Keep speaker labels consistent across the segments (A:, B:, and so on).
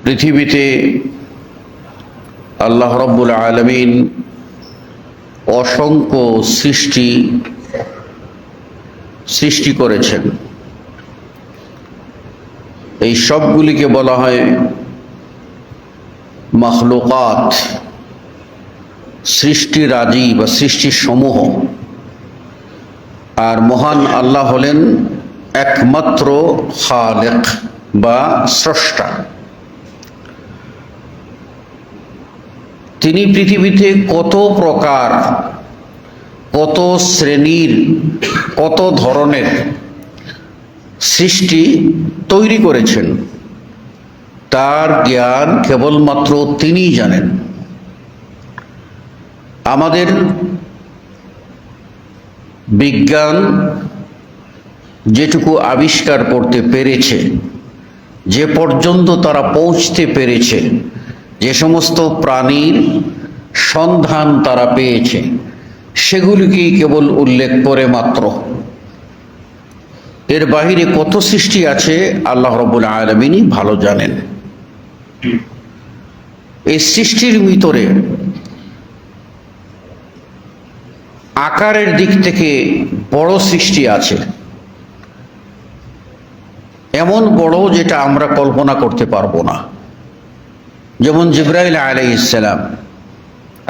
A: পৃথিবীতে আল্লাহ রাব্বুল আলামিন অসংখ্য সৃষ্টি করেছেন। এই সবগুলিকে বলা হয় মাখলুকাত, সৃষ্টিরাজি বা সৃষ্টির সমূহ। আর মহান আল্লাহ হলেন একমাত্র খালেক বা স্রষ্টা। তিনি পৃথিবীতে কত প্রকার, কত শ্রেণীর, কত ধরনের সৃষ্টি তৈরি করেছেন, তার জ্ঞান কেবলমাত্র তিনিই জানেন। আমাদের বিজ্ঞান যেটুকু আবিষ্কার করতে পেরেছে, যে পর্যন্ত তারা পৌঁছতে পেরেছে, যে সমস্ত প্রাণীর সন্ধান তারা পেয়েছে, সেগুলিকেই কেবল উল্লেখ করে মাত্র। এর বাহিরে কত সৃষ্টি আছে আল্লাহ রাব্বুল আলামিনই ভালো জানেন। এই সৃষ্টির ভিতরে আকারের দিক থেকে বড় সৃষ্টি আছে, এমন বড় যেটা আমরা কল্পনা করতে পারবো না। যেমন জিবরাইল আলাইহিস সালাম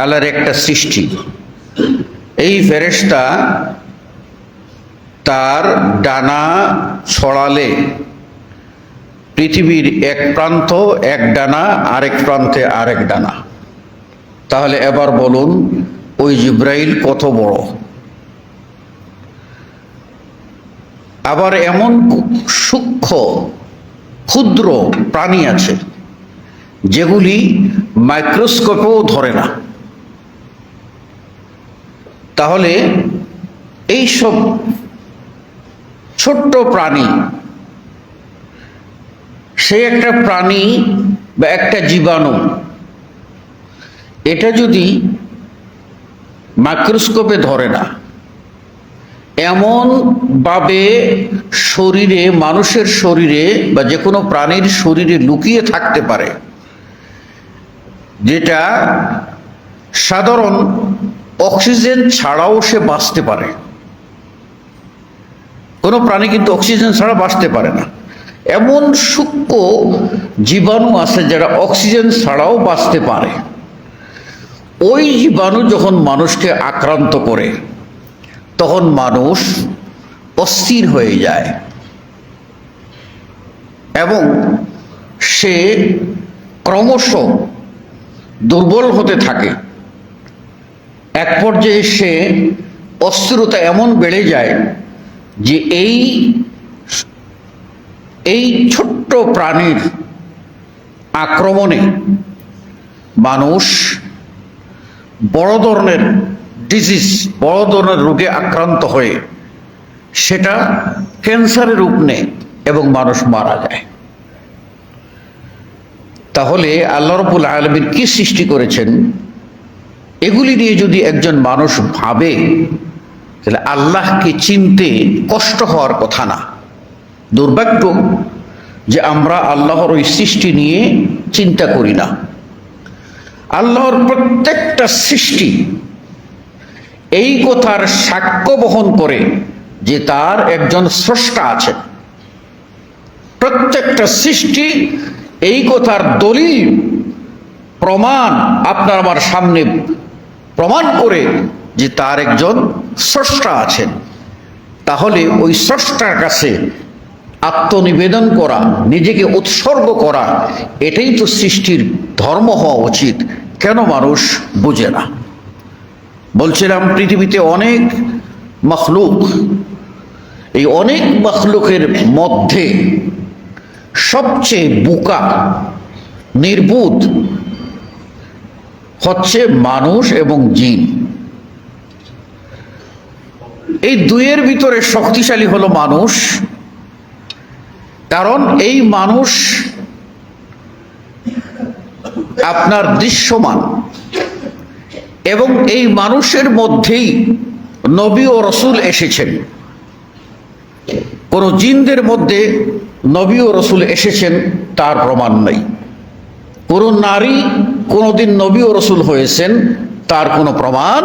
A: আল্লাহর একটা সৃষ্টি। এই ফেরেশতা তার ডানা ছড়ালে পৃথিবীর এক প্রান্ত এক ডানা, আরেক প্রান্তে আরেক ডানা। তাহলে এবার বলুন ওই জিবরাইল কত বড়। আবার এমন সূক্ষ্ম ক্ষুদ্র প্রাণী আছে যেগুলি মাইক্রোস্কোপেও ধরে না। তাহলে এই সব ছোট্ট প্রাণী, সে একটা প্রাণী বা একটা জীবাণু, এটা যদি মাইক্রোস্কোপে ধরে না, এমন ভাবে শরীরে, মানুষের শরীরে বা যে কোনো প্রাণীর শরীরে লুকিয়ে থাকতে পারে, যেটা সাধারণ অক্সিজেন ছাড়াও সে বাঁচতে পারে। কোনো প্রাণী কিন্তু অক্সিজেন ছাড়া বাঁচতে পারে না। এমন সূক্ষ্ম জীবাণু আছে যারা অক্সিজেন ছাড়াও বাঁচতে পারে। ওই জীবাণু যখন মানুষকে আক্রান্ত করে, তখন মানুষ অস্থির হয়ে যায় এবং সে ক্রমশ দুর্বল হতে থাকে। এক পর্যায়ে সে অস্থিরতা এমন বেড়ে যায় যে এই ছোট্ট প্রাণীর আক্রমণে মানুষ বড় ধরনের ডিজিজ, বড় ধরনের রোগে আক্রান্ত হয়ে সেটা ক্যান্সারের রূপ নেয় এবং মানুষ মারা যায়। তাহলে আল্লাহ রাব্বুল আলামিন কি সৃষ্টি করেছেন, এগুলি নিয়ে যদি একজন মানুষ ভাবে, তাহলে আল্লাহকে চিনতে কষ্ট হওয়ার কথা না। দুর্ভাগ্য যে আমরা আল্লাহর ওই সৃষ্টি নিয়ে চিন্তা করি না। আল্লাহর প্রত্যেকটা সৃষ্টি এই কথার সাক্ষ্য বহন করে যে তার একজন স্রষ্টা আছেন। প্রত্যেকটা সৃষ্টি এই কথার দলিল, প্রমাণ আপনার আমার সামনে প্রমাণ করে যে তার একজন স্রষ্টা আছেন। তাহলে ওই স্রষ্টার কাছে আত্মনিবেদন করা, নিজেকে উৎসর্গ করা, এটাই তো সৃষ্টির ধর্ম হওয়া উচিত। কেন মানুষ বুঝে না? বলছিলাম পৃথিবীতে অনেক মখলুক, এই অনেক মখলুকের মধ্যে সবচেয়ে বোকা, নির্বুধ হচ্ছে মানুষ এবং জিন। এই দুইয়ের ভিতরে শক্তিশালী হলো মানুষ। কারণ এই মানুষ আপনার দৃশ্যমান, এবং এই মানুষের মধ্যেই নবী ও রসুল এসেছেন। কোন জিনদের মধ্যে নবী ও রসুল এসেছেন তার প্রমাণ নেই। কোনো নারী কোনোদিন নবী ও রসুল হয়েছেন তার কোনো প্রমাণ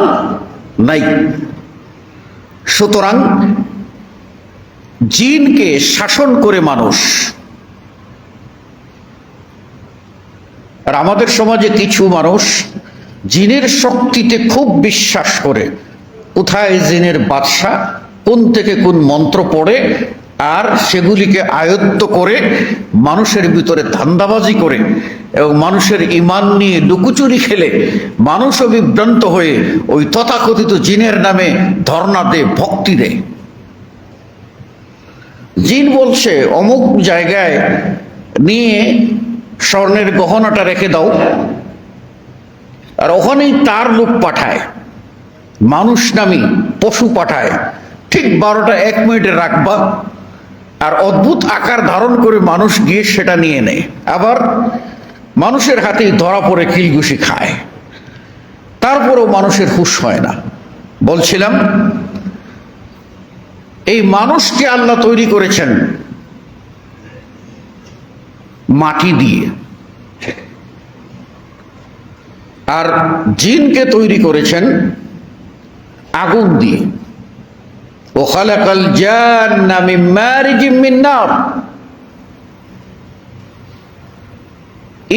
A: নাই। সুতরাং জিনকে শাসন করে মানুষ। আর আমাদের সমাজে কিছু মানুষ জিনের শক্তিতে খুব বিশ্বাস করে, কোথায় জিনের বাদশা, কোন থেকে কোন মন্ত্র পড়ে, আর সেগুলিকে আয়ত্ত করে মানুষের ভিতরে ধান্দাবাজি করে এবং মানুষের ঈমান নিয়ে লুকোচুরি খেলে মানুষও বিভ্রান্ত হয়ে ওই তথাকথিত জিনের নামে ধর্ণা দেয়, ভক্তি দেয়। জিন বলছে অমুক জায়গায় নিয়ে স্বর্ণের গহনাটা রেখে দাও, আর ওখানেই তার লোক পাঠায়, মানুষ নামী পশু পাঠায়, ঠিক 12টা 1 মিনিটে রাখবা, আর অদ্ভুত আকার ধারণ করে মানুষ গিয়ে সেটা নিয়ে নেয়, আবার মানুষের হাতেই ধরা পড়ে কিলঘুষি খায়, তারপরেও মানুষের হুঁশ হয় না। বলছিলাম এই মানুষকে আল্লাহ তৈরি করেছেন মাটি দিয়ে, আর জিনকে তৈরি করেছেন আগুন দিয়ে। ও খালাকাল জান্না মিন মারিজিম মিন নার।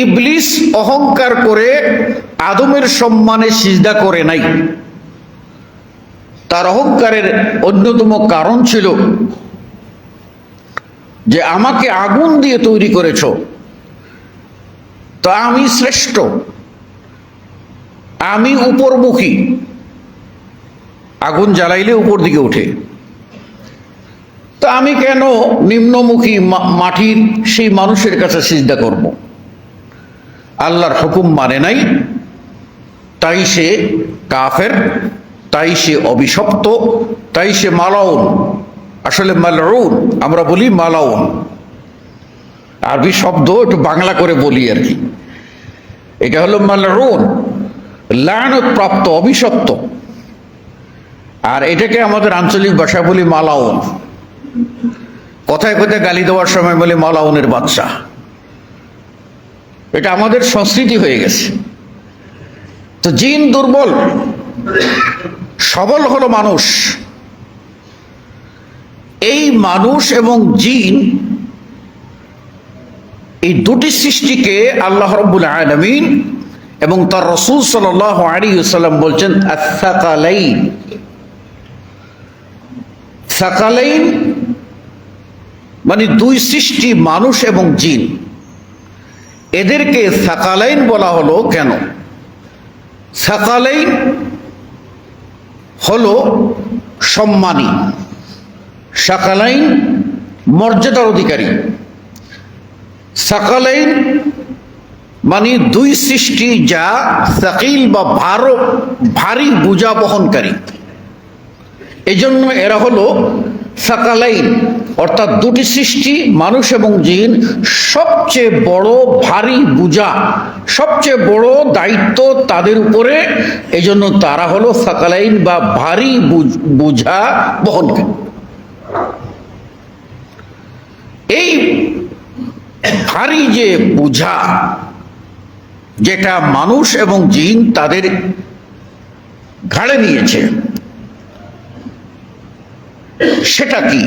A: ইবলিস অহংকার করে আদমের সম্মানে সিজদা করে নাই। তার অহংকারের অন্যতম কারণ ছিল যে আমাকে আগুন দিয়ে তৈরি করেছ, তা আমি শ্রেষ্ঠ, আমি উপরমুখী, আগুন জ্বালাইলে উপর দিকে ওঠে, তা আমি কেন নিম্নমুখী মাটির সেই মানুষের কাছে সিজদা করব? আল্লাহর হুকুম মানে নাই, তাই সে কাফের, তাই সে অভিশপ্ত, তাই সে মালাউন। আসলে মালউন আমরা বলি মালাউন, আরবি শব্দ একটু বাংলা করে বলি আর কি। এটা হলো মালউন, লানত প্রাপ্ত, অভিশপ্ত। আর এটাকে আমাদের আঞ্চলিক ভাষা বলি মালাউন। কথায় কথায় গালি দেওয়ার সময় বলি মালাউনের বাদশা। এটা আমাদের সংস্কৃতি হয়ে গেছে। তো জিন দুর্বল, সবল হলো মানুষ। এই মানুষ এবং জিন, এই দুটি সৃষ্টিকে আল্লাহ রাব্বুল আলামিন এবং তার রাসূল সাল্লাল্লাহু আলাইহি ওয়াসাল্লাম বলছেন আস-সাকালাইন। সাকালাইন মানে দুই সৃষ্টি, মানুষ এবং জিন। এদেরকে সাকালাইন বলা হলো কেন? সাকালাইন হলো সম্মানী, সাকালাইন মর্যাদার অধিকারী। সাকালাইন মানে দুই সৃষ্টি যা সাকিল বা ভারী বোঝা বহনকারী। এজন্য এরা হলো সাকালাইন, অর্থাৎ দুটি সৃষ্টি মানুষ এবং জিন সবচেয়ে বড় ভারী বোঝা, সবচেয়ে বড় দায়িত্ব তাদের উপরে। এজন্য তারা হলো সাকালাইন বা ভারী বোঝা বহনকারী। এই ভারী যে বোঝা, যেটা মানুষ এবং জিন তাদের ঘাড়ে নিয়েছে, সেটা কি?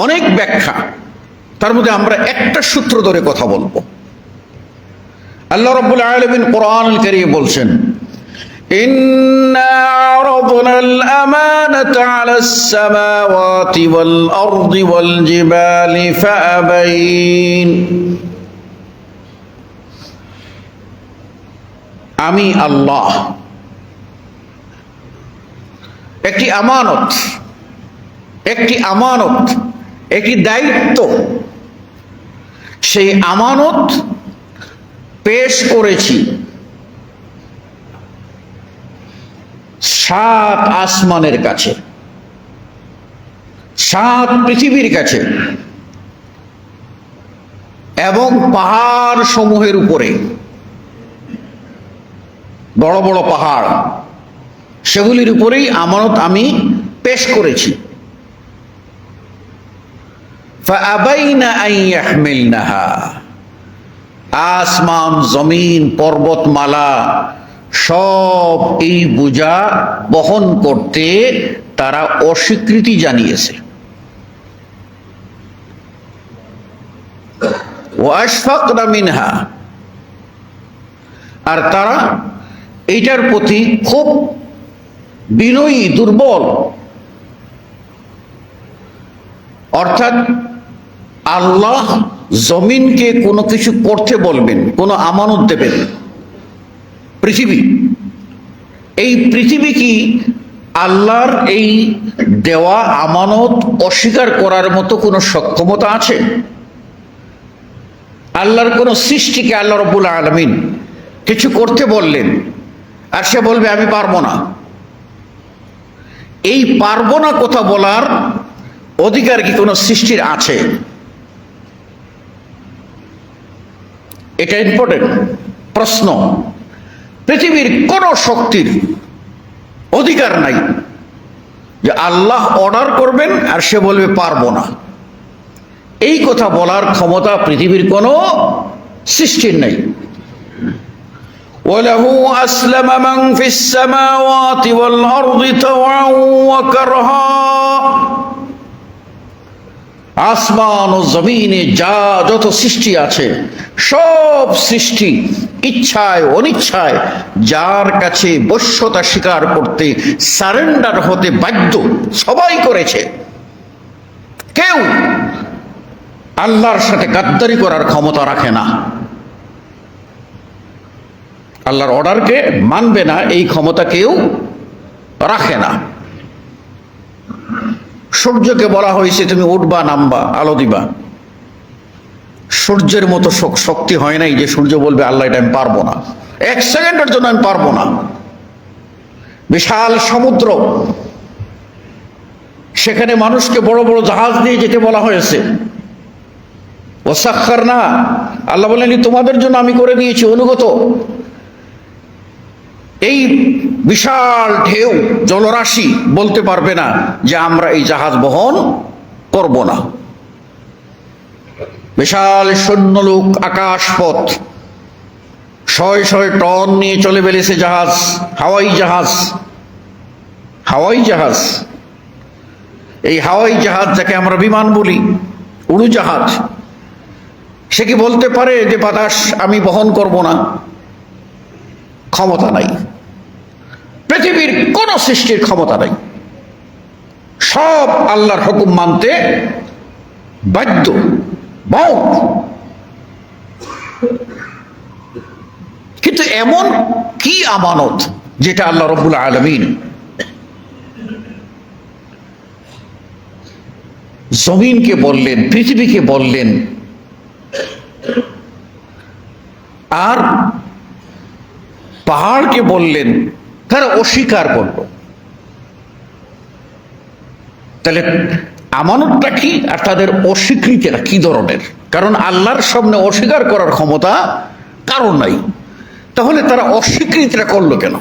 A: অনেক ব্যাখ্যা, তার মধ্যে আমরা একটা সূত্র ধরে কথা বলবো। আল্লাহ রাব্বুল আলামিন কোরআনুল কারীমে বলছেন, ইন্না আরাদনাল আমানাতা আলাস সামাওয়াতি ওয়াল আরদি ওয়াল জিবালি ফাআবাইন। আমি আল্লাহ একটি আমানত, একটি দায়িত্ব, সেই আমানত পেশ করেছি 7 আসমানের কাছে, 7 পৃথিবীর কাছে এবং পাহাড় সমূহের উপরে। বড় বড় পাহাড়, সেগুলির উপরেই আমানত আমি পেশ করেছি। ফাআবাইনা আন ইয়াহমিলনাহা, আসমান, জমিন, পর্বতমালা সব এই বোঝা বহন করতে তারা অস্বীকৃতি জানিয়েছে। ওয়াশফাকনা মিনহা, আর তারা এইটার প্রতি খুব বিনয়ী, দুর্বল। অর্থাৎ আল্লাহ জমিনকে কোনো কিছু করতে বলবেন, কোনো আমানত দেবেন, পৃথিবী, এই পৃথিবী কি আল্লাহর এই দেওয়া আমানত অস্বীকার করার মতো কোনো সক্ষমতা আছে? আল্লাহর কোন সৃষ্টিকে আল্লাহ রাব্বুল আলামিন কিছু করতে বললেন আর সে বলবে আমি পারবো না, এই পারবো না কথা বলার অধিকার কি কোনো সৃষ্টির আছে? এটা ইম্পর্টেন্ট প্রশ্ন। পৃথিবীর কোন শক্তির অধিকার নাই যে আল্লাহ অর্ডার করবেন আর সে বলবে পারবো না, এই কথা বলার ক্ষমতা পৃথিবীর কোন সৃষ্টির নাই। ওয়ালাহু আসলামা মান ফিস সামাওয়াতি ওয়াল আরদি তাওআন ওয়া কারহা, আসমান ও জমিনে যা যত সৃষ্টি আছে সব সৃষ্টি ইচ্ছায় অনিচ্ছায় যার কাছে বশ্যতা স্বীকার করতে, সারেন্ডার হতে বাধ্য সবাই করেছে। কেউ আল্লাহর সাথে গাদ্দারি করার ক্ষমতা রাখে না, আল্লাহর অর্ডারকে মানবে না, এই ক্ষমতা কেউ রাখে না। সূর্যকে বলা হয়েছে তুমি উঠবা নামবা আলো দিবা, সূর্যের মতো শক্তি হয় নাই যে সূর্য বলবে আল্লাহ এটা আমি পারবো না, এক সেকেন্ডের জন্য আমি পারবো না। বিশাল সমুদ্র, সেখানে মানুষকে বড় বড় জাহাজ দিয়ে যেতে বলা হয়েছে। ওয়াসাখখারনা, আল্লাহ বলেন তোমাদের জন্য আমি করে দিয়েছি অনুগত। এই বিশাল ঢেউ জলরাশি বলতে পারবে না যে আমরা এই জাহাজ বহন করব না। বিশাল সৈন্যলোক, আকাশপথ, শয়ে শয়ে টন নিয়ে চলে বেড়েছে জাহাজ, হাওয়াই জাহাজ। হাওয়াই জাহাজ, এই হাওয়াই জাহাজ যাকে আমরা বিমান বলি, উড়োজাহাজ, সে কি বলতে পারে যে বাতাস আমি বহন করব না? ক্ষমতা নাই, পৃথিবীর কোন সৃষ্টির ক্ষমতা নাই। সব আল্লাহর হুকুম মানতে বাধ্য। কিন্তু এমন কি আমানত যেটা আল্লাহ রাব্বুল আলামিন জমিনকে বললেন, পৃথিবীকে বললেন, আর পাহাড়কে বললেন, তারা অস্বীকার করল। তাহলে আমানতটা কি আর তাদের অস্বীকৃতিটা কি ধরনের? কারণ আল্লাহর সামনে অস্বীকার করার ক্ষমতা কারো নাই, তাহলে তারা অস্বীকৃতিটা করলো কেন?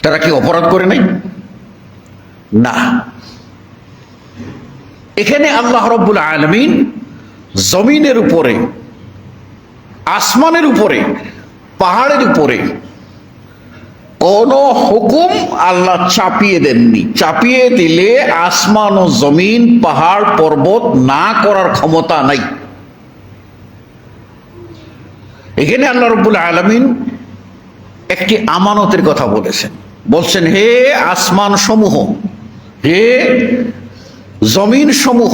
A: তারা কি অপরাধ করে নাই? না, এখানে আল্লাহ রাব্বুল আলামিন জমিনের উপরে, আসমানের উপরে, পাহাড়ের উপরে কোন হুকুম আল্লাহ চাপিয়ে দেননি। চাপিয়ে দিলে আসমান ও জমিন, পাহাড় পর্বত না করার ক্ষমতা নাই। এখানে আল্লাহ রাব্বুল আলামিন একটি আমানতের কথা বলেছেন, বলছেন হে আসমান সমূহ, হে জমিন সমূহ,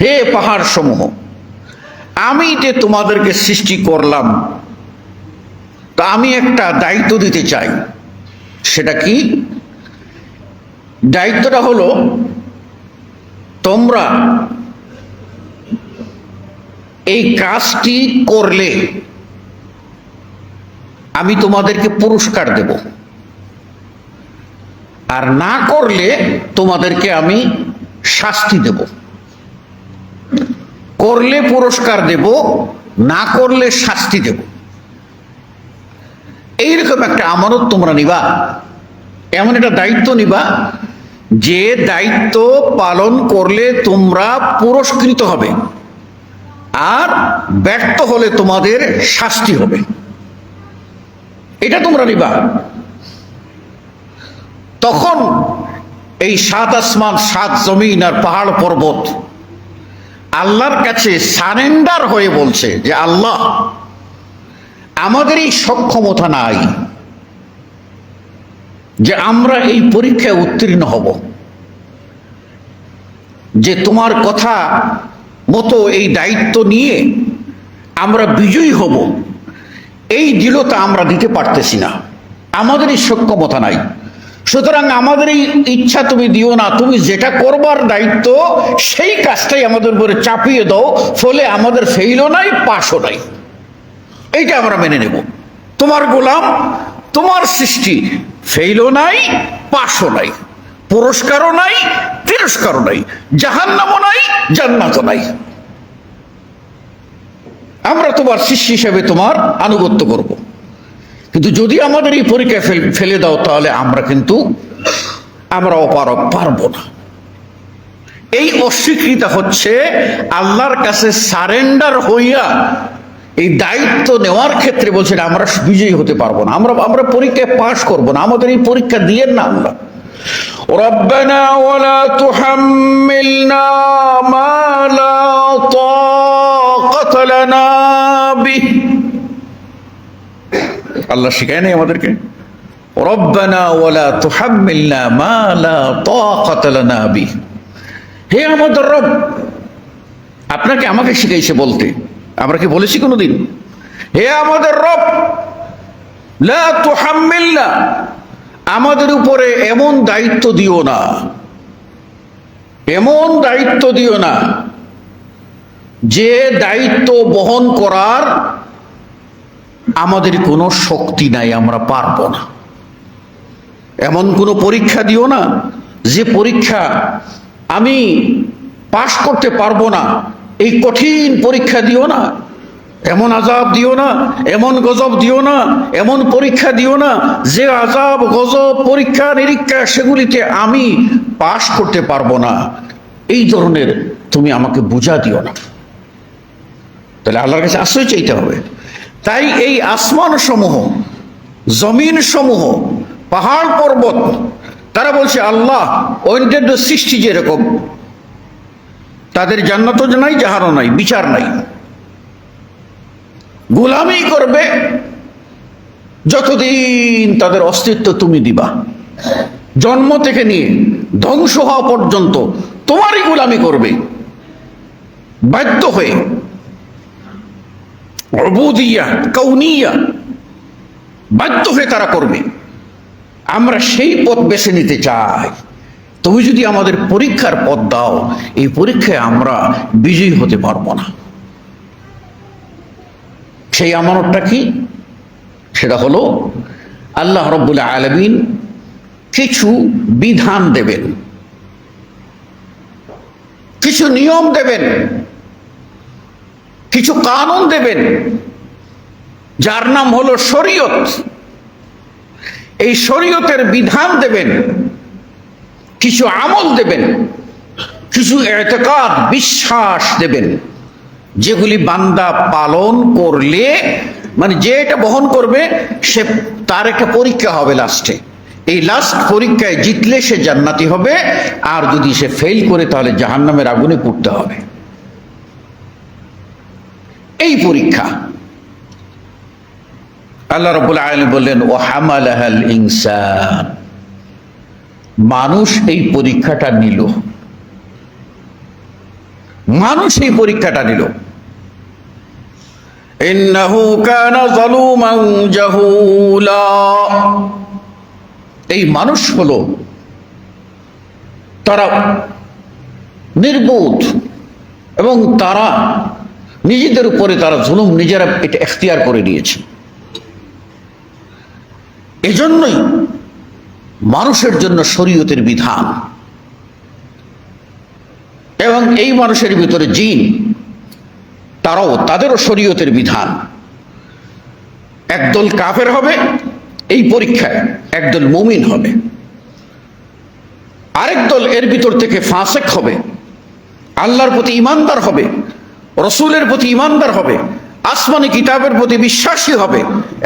A: হে পাহাড় সমূহ, আমি যে তোমাদেরকে সৃষ্টি করলাম তা আমি একটা দায়িত্ব দিতে চাই। সেটা কি? দায়িত্বটা হলো তোমরা এই কাজটি করলে আমি তোমাদেরকে পুরস্কার দেব, আর না করলে তোমাদেরকে আমি শাস্তি দেব। করলে পুরস্কার দেব, না করলে শাস্তি দেব। এইরকম একটা আমানত তোমরা নিবা, এমন একটা দায়িত্ব নিবা যে দায়িত্ব পালন করলে তোমরা পুরস্কৃত হবে। আর ব্যর্থ হলে তোমাদের শাস্তি হবে। এটা তোমরা নিবা। তখন এই 7 আসমান 7 জমিন আর পাহাড় পর্বত আল্লাহর কাছে সারেন্ডার হয়ে বলছে যে আল্লাহ, আমাদের এই সক্ষমতা নাই যে আমরা এই পরীক্ষায় উত্তীর্ণ হব, যে তোমার কথা মতো এই দায়িত্ব নিয়ে আমরা বিজয়ী হব, এই দৃঢ়তা আমরা দিতে পারতেছি না, আমাদের এই সক্ষমতা নাই। সুতরাং আমাদের এই ইচ্ছা তুমি দিও না, তুমি যেটা করবার দায়িত্ব সেই কাজটাই আমাদের উপরে চাপিয়ে দাও, ফলে আমাদের ফেইলও নাই, পাশও নাই। এইটা আমরা মেনে নেব। তোমার গোলাম, তোমার সৃষ্টি, ফেইলও নাই, পাশও নাই, পুরস্কারও নাই, তিরস্কারও নাই, জাহান্নামও নাই, জান্নাতও নাই। আমরা তোমার সৃষ্টি হিসেবে তোমার আনুগত্য করব, কিন্তু যদি আমাদের এই পরীক্ষায় ফেলে দাও তাহলে আমরা অপারগ পারবো না। এই অস্বীকৃতি হচ্ছে আল্লাহর কাছে সারেন্ডার হইয়া এই দায়িত্ব নেওয়ার ক্ষেত্রে বলছেন আমরা বিজয়ী হতে পারবো না, আমরা পরীক্ষায় পাশ করবো না, আমাদের এই পরীক্ষা দিয়েন না আল্লাহ। রব্বানা ওয়ালা তুহাম্মিলনা মা লা তাকাতা লানা বিহি। আল্লাহ শিখায় নাই আমাদেরকে, রব্বানা ওয়ালা তুহাম্মিলনা মা লা তাকাতা লানা বিহি। হে আমাদের রব, আপনাকে আমাকে শিখাইছে বলতে, আমরা কি বলেছি কোনোদিন? হে আমাদের রব, লা তুহাম্মিলনা, আমাদের উপরে এমন দায়িত্ব দিও না, এমন দায়িত্ব দিও না যে দায়িত্ব বহন করার আমাদের কোনো শক্তি নাই, আমরা পারবো না। এমন কোনো পরীক্ষা দিও না যে পরীক্ষা আমি পাশ করতে পারবো না, এই কঠিন পরীক্ষা দিও না। এমন আযাব দিও না, এমন গজব দিও না, এমন পরীক্ষা দিও না যে আযাব, গজব, পরীক্ষা নিরীক্ষা সেগুলিতে আমি পাশ করতে পারবো না। এই ধরনের তুমি আমাকে বুঝা দিও না। তাহলে আল্লাহর কাছে আশ্রয় চাইতে হবে। তাই এই আসমান সমূহ, জমিন সমূহ, পাহাড় পর্বত, তারা বলছে আল্লাহ অন্যান্য সৃষ্টি যেরকম, তাদের জান্নাতও নাই, জাহান্নামও নাই, বিচার নাই, গোলামি করবে যতদিন তাদের অস্তিত্ব তুমি দিবা, জন্ম থেকে নিয়ে ধ্বংস হওয়া পর্যন্ত তোমারই গোলামি করবে বাধ্য হয়ে। উবুদিয়া কাউনিয়া, বাধ্য হয়ে তারা করবে। আমরা সেই পথ বেছে নিতে চাই। তুমি যদি আমাদের পরীক্ষার পথ দাও, এই পরীক্ষায় আমরা বিজয়ী হতে পারবো না। সেই আমানতটা কি? সেটা হলো আল্লাহ রাব্বুল আলামিন কিছু বিধান দেবেন, কিছু নিয়ম দেবেন, কিছু কানুন দেবেন, যার নাম হলো শরীয়ত। এই শরীয়তের বিধান দেবেন, কিছু আমল দেবেন, কিছু ইতিকাদ, বিশ্বাস দেবেন, যেগুলি বান্দা পালন করলে, মানে যে এটা বহন করবে সে, তার একটা পরীক্ষা হবে লাস্টে। এই লাস্ট পরীক্ষায় জিতলে সে জান্নাতি হবে, আর যদি সে ফেল করে তাহলে জাহান্নামের আগুনে পুড়তে হবে। এই পরীক্ষা আল্লাহ রাব্বুল আলামিন বললেন ওয়া হামালাহাল ইনসান, মানুষ এই পরীক্ষাটা নিল, মানুষ এই পরীক্ষাটা নিল। ইন্নাহু কানা যালুমান জাহুলা, এই মানুষ হলো, তারা নির্বোধ এবং তারা নিজেদের উপরে তারা জুলুম নিজেরা এটা এখতিয়ার করে নিয়েছে। এজন্যই মানুষের জন্য শরীয়তের বিধান, এবং এই মানুষের ভিতরে জিন, তাদেরও শরীয়তের বিধান। একদল কাফের হবে এই পরীক্ষায়, একদল মুমিন হবে, আরেক দল এর ভিতর থেকে ফাসেক হবে, আল্লাহর প্রতি ঈমানদার হবে, রসুলের প্রতি ঈমানদার হবে, আসমানি কিতাবের প্রতি বিশ্বাসী হবে,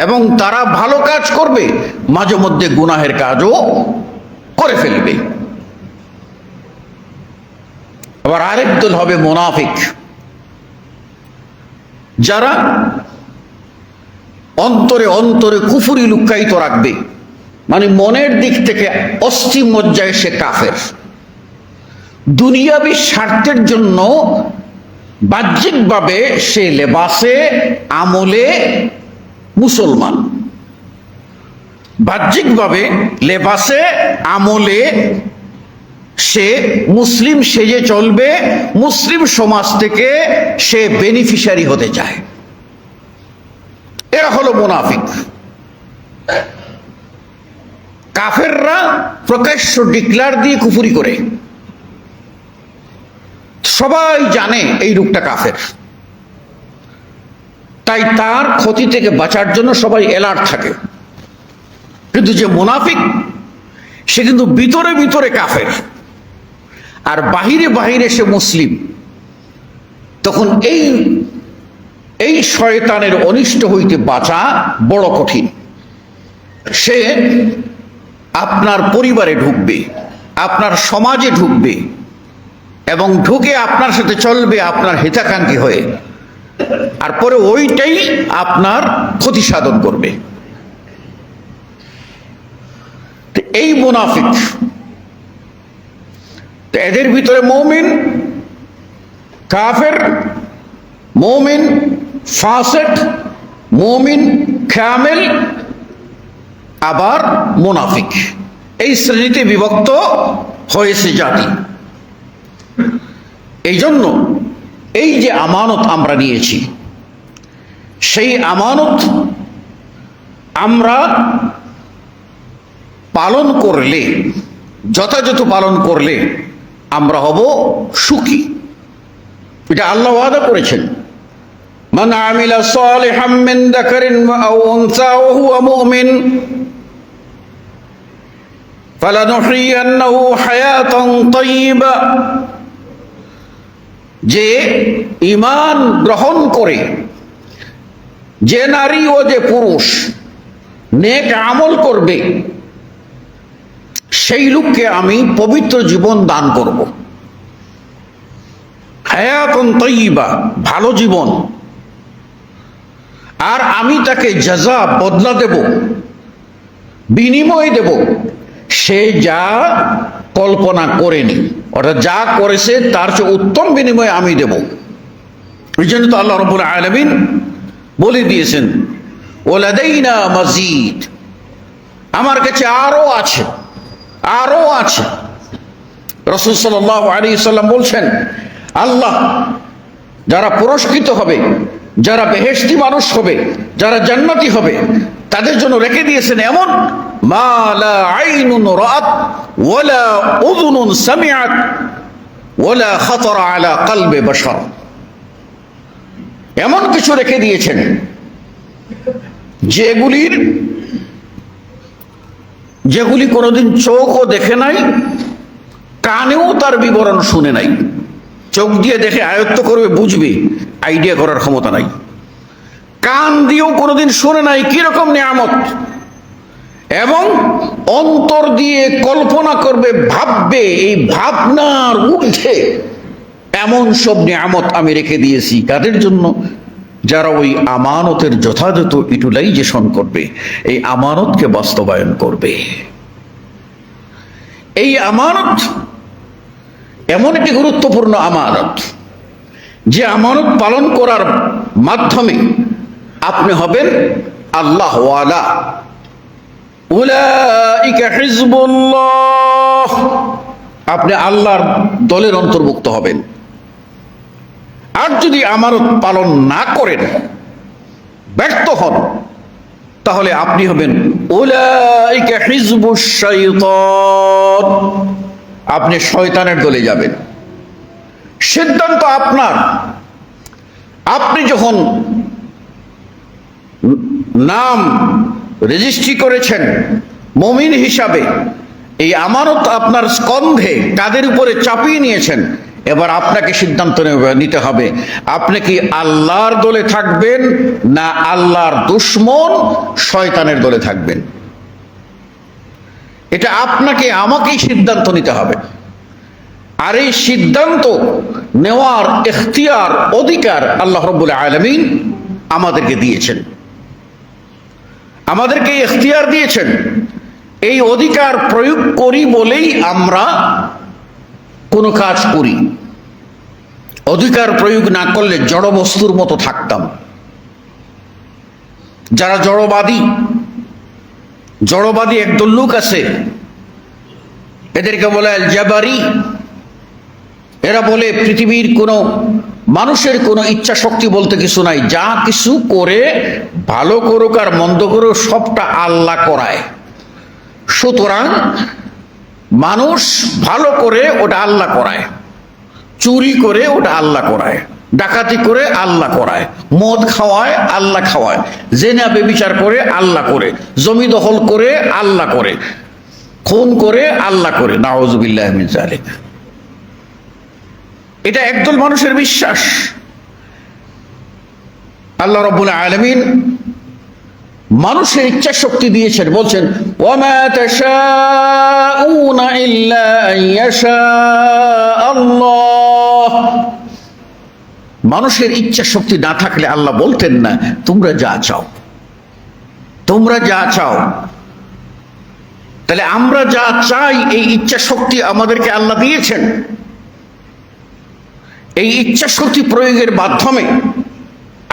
A: এবং তারা ভালো কাজ করবে, মাঝে মধ্যে গুনাহের কাজও করে ফেলবে। আবার আরেক দল হবে মুনাফিক, যারা অন্তরে অন্তরে কুফরি লুক্কায়িত রাখবে, মানে মনের দিক থেকে অস্থি মজ্জায় সে কাফের, দুনিয়াবী স্বার্থের জন্য বাহ্যিকভাবে সে লেবাসে আমলে মুসলমান, বাহ্যিকভাবে লেবাসে আমলে সে মুসলিম সেজে চলবে, মুসলিম সমাজ থেকে সে বেনিফিশিয়ারি হতে চায়। এরা হলো মুনাফিক। কাফেররা প্রকাশ্য ডিক্লার দিয়ে কুফরি করে, সবাই জানে এই লোকটা কাফের, তাই তার ক্ষতি থেকে বাঁচার জন্য সবাই অ্যালার্ট থাকে। কিন্তু যে মুনাফিক, সে কিন্তু ভিতরে ভিতরে কাফের আর বাহিরে বাহিরে সে মুসলিম। তখন এই শয়তানের অনিষ্ট হইতে বাঁচা বড় কঠিন। সে আপনার পরিবারে ঢুকবে, আপনার সমাজে ঢুকবে, এবং ঢুকে আপনার সাথে চলবে আপনার হিতাকাঙ্ক্ষী হয়ে, আর পরে ওইটাই আপনার ক্ষতি সাধন করবে। এই মুনাফিক, এদের ভিতরে মুমিন, কাফের, মুমিন ফাসিক, মুমিন কামেল, আবার মুনাফিক, এই শ্রেণীতে বিভক্ত হয়েছে জাতি। এই জন্য এই যে আমানত আমরা নিয়েছি, সেই আমানত আমরা পালন করলে, যথাযথ পালন করলে আমরা হব সুখী। এটা আল্লাহ ওয়াদা করেছেন, মান আমিলা সালিহাম মিন যাকারিন আও উনসা ওয়া হুয়া মুমিন ফালানুহইয়ান্নাহু হায়াতান তাইয়্যিবা। যে ঈমান গ্রহণ করে যে নারী ও যে পুরুষ নেক আমল করবে, সেই লোককে আমি পবিত্র জীবন দান করব। হায়াতুন তাইয়্যিবা, ভালো জীবন। আর আমি তাকে জাযা, বদলা দেব, বিনিময় দেব সে যা কল্পনা করেনি, অর্থাৎ যা করেছে তার চেয়ে উত্তম বিনিময় আমি দেব। এই জন্য তো আল্লাহ রাব্বুল আলামিন বলে দিয়েছেন, ওয়ালাদাইনা মাজিদ, আমার কাছে আরো আছে, আরো আছে। রাসূল সাল্লাল্লাহু আলাইহি সাল্লাম বলছেন, আল্লাহ যারা পুরস্কৃত হবে, যারা বেহেশতি মানুষ হবে, যারা জান্নাতি হবে, তাদের জন্য রেখে দিয়েছেন এমন মা লা আইনুন রাআত ওয়ালা উযুনুন সামিআত ওয়ালা খাতারা আলা কলবি বাশার। এমন কিছু রেখে দিয়েছেন যেগুলি কোনোদিন চোখও দেখে নাই, কানেও তার বিবরণ শুনে নাই। চোখ দিয়ে দেখে আয়ত্ত করবে, বুঝবে, আইডিয়া করার ক্ষমতা নাই। কান দিয়েও কোনোদিন শুনে নাই কিরকম নিয়ামত, এবং অন্তর দিয়ে কল্পনা করবে, ভাববে, এই ভাবনার ঊর্ধ্বে এমন সব নিয়ামত আমি রেখে দিয়েছি। কাদের জন্য? যারা ওই আমানতের যথাযথ ইউটিলাইজেশন করবে, এই আমানতকে বাস্তবায়ন করবে। এই আমানত এমন একটি গুরুত্বপূর্ণ আমানত, যে আমানত পালন করার মাধ্যমে আপনি হবেন আল্লাহ ওয়ালা। উলাইকা হিজবুল্লাহ, আপনি আল্লাহর দলের অন্তর্ভুক্ত হবেন। আর যদি আমানত পালন না করেন, ব্যর্থ হন, তাহলে আপনি হবেন উলাইকা হিজবুশ শাইতান, আপনি শয়তানের দলে যাবেন। সিদ্ধান্ত আপনার। আপনি যখন নাম রেজিস্ট্রি করেছেন মুমিন হিসাবে, এই আমানত আপনার স্কন্ধে কাদের উপরে চাপিয়ে নিয়েছেন, এবার আপনাকে সিদ্ধান্ত নিতে হবে, আপনি কি আল্লাহর দলে থাকবেন না আল্লাহর দুশমন শয়তানের দলে থাকবেন। এটা আপনাকে আমাকেই সিদ্ধান্ত নিতে হবে। আর এই সিদ্ধান্ত নেওয়ার ইখতিয়ার, অধিকার আল্লাহ রাব্বুল আলামিন আমাদেরকে দিয়েছেন, আমাদেরকে ইখতিয়ার দিয়েছেন। এই অধিকার প্রয়োগ করি বলেই আমরা কোনো কাজ করি। অধিকার প্রয়োগ না করলে জড় বস্তুর মতো থাকতাম। যারা জড়বাদী একদল লোক আছে, এদেরকে বলে আল জাবারি। এরা বলে পৃথিবীর কোনো মানুষের কোনো ইচ্ছা শক্তি বলতে কিছু নাই, যা কিছু করে, ভালো করুক আর মন্দ করুক, সবটা আল্লাহ করায়। সুতরাং মানুষ ভালো করে ওটা আল্লাহ করায়, চুরি করে ওটা আল্লাহ করায়, ডাকাতি করে আল্লাহ করায়, মদ খাওয়ায় আল্লাহ খাওয়ায়, জেনা বেবিচার করে আল্লাহ করে, জমি দখল করে আল্লাহ করে, খুন করে আল্লাহ করে। নাউযুবিল্লাহি মিন যালিক। এটা একদল মানুষের বিশ্বাস। আল্লাহ রাব্বুল আলামিন মানুষের ইচ্ছা শক্তি দিয়েছেন, বলছেন ওয়ামা তাশাউনা ইল্লা আইয়াশা আল্লাহ। মানুষের ইচ্ছা শক্তি না থাকলে আল্লাহ বলতেন না তোমরা যা চাও, তোমরা যা চাও। তাহলে আমরা যা চাই এই ইচ্ছা শক্তি আমাদেরকে আল্লাহ দিয়েছেন। এই ইচ্ছা শক্তি প্রয়োগের মাধ্যমে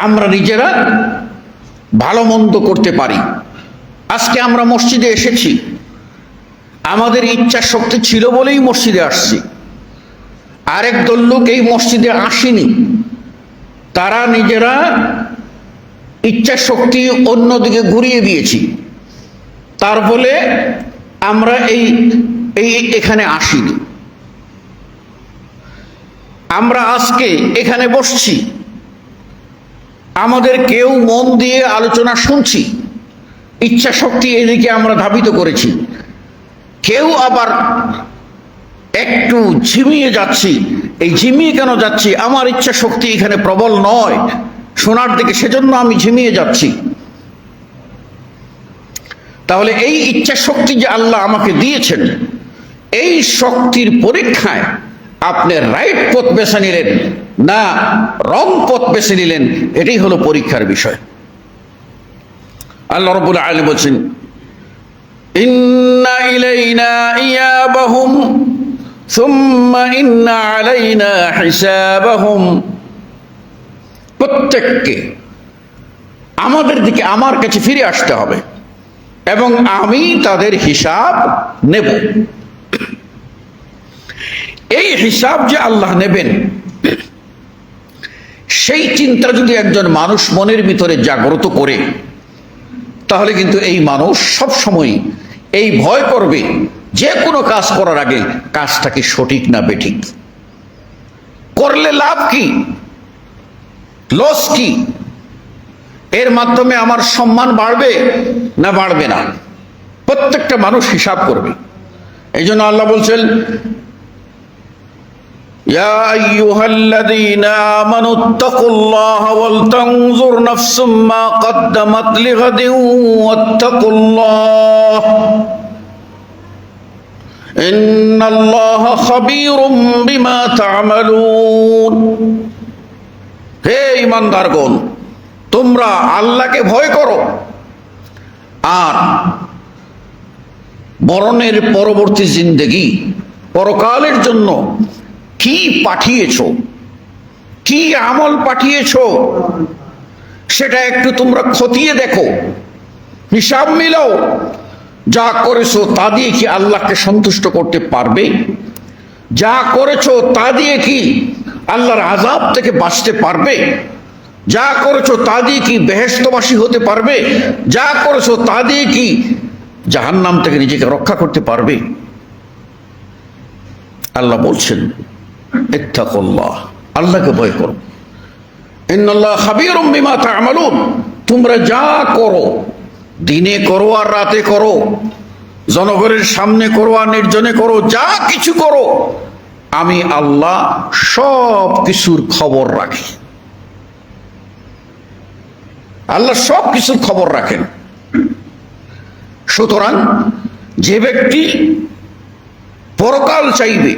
A: আমরা নিজেরা ভালো মন্দ করতে পারি। আজকে আমরা মসজিদে এসেছি, আমাদের ইচ্ছা শক্তি ছিল বলেই মসজিদে আসছি। আরেক দল লোক এই মসজিদে আসেনি, তারা নিজেরা ইচ্ছা শক্তি অন্যদিকে ঘুরিয়ে দিয়েছি, তার ফলে আমরা এখানে আসিনি। আমরা আজকে এখানে বসছি, আমাদের কেউ মন দিয়ে আলোচনা শুনছি, ইচ্ছা শক্তি এদিকে আমরা ধাবিত করেছি। কেউ আবার একটু ঝিমিয়ে যাচ্ছি, এই ঝিমিয়ে কেন যাচ্ছি, আমার ইচ্ছা শক্তি এখানে প্রবল নয় শোনার দিকে, সেজন্য আমি ঝিমিয়ে যাচ্ছি। তাহলে এই ইচ্ছা শক্তি যে আল্লাহ আমাকে দিয়েছেন, এই শক্তির পরীক্ষায় আপনি রাইট পথ বেছে নিলেন না রং পথ বেছে নিলেন, এটাই হলো পরীক্ষার বিষয়। আল্লাহ রাব্বুল আলামিন বলেন ইন্না ইলাইনা ইয়াবাহুম সুম্মা ইন্না আলাইনা হিসাবাহুম। প্রত্যেককে আমাদের দিকে, আমার কাছে ফিরে আসতে হবে এবং আমি তাদের হিসাব নেব। এই হিসাব যে আল্লাহ নেবেন, সেই চিন্তা যদি একজন মানুষ মনের ভিতরে জাগ্রত করে, তাহলে কিন্তু এই মানুষ সব সময় এই ভয় করবে যে কোনো কাজ করার আগে কাজটা কি সঠিক না বেঠিক, করলে লাভ কি, লস কি, এর মাধ্যমে আমার সম্মান বাড়বে না বাড়বে না, প্রত্যেকটা মানুষ হিসাব করবে। এই জন্য আল্লাহ বলছেন ইয়া আইয়ুহাল্লাযীনা আমানু তাকুল্লাহা ওয়াল তানজুর নাফসুম মা কদ্দামাত লিগাদিন ওয়াত্তাকুল্লাহ ইন্নাল্লাহা খাবীরুম বিমা তা'মালুন। হে ঈমানদারগণ, তোমরা আল্লাহকে ভয় করো আর মরণের পরবর্তী জিন্দেগি, পরকালের জন্য কি পাঠিয়েছো, কি আমল পাঠিয়েছো, সেটা একটু তোমরা খতিয়ে দেখো, হিসাব মিলাও। যা করেছো তা দিয়ে কি আল্লাহকে সন্তুষ্ট করতে পারবে? যা করেছো তা দিয়ে কি আল্লাহর আযাব থেকে বাঁচতে পারবে? যা করেছো তা দিয়ে কি বেহেশতবাসী হতে পারবে? যা করেছো তা দিয়ে কি জাহান্নাম থেকে নিজেকে রক্ষা করতে পারবে? আল্লাহ বলছেন ইত্তাকুল্লাহ, আল্লাহকে ভয় করো। ইন্নাল্লাহা খাবীরুম বিমা তা'মালুন, তোমরা যা করো, দিনে করো আর রাতে করো, জনগণের সামনে করো আর নির্জনে করো, যা কিছু করো, আমি আল্লাহ সব কিছুর খবর রাখি। আল্লাহ সব কিছুর খবর রাখেন। সুতরাং যে ব্যক্তি পরকাল চাইবে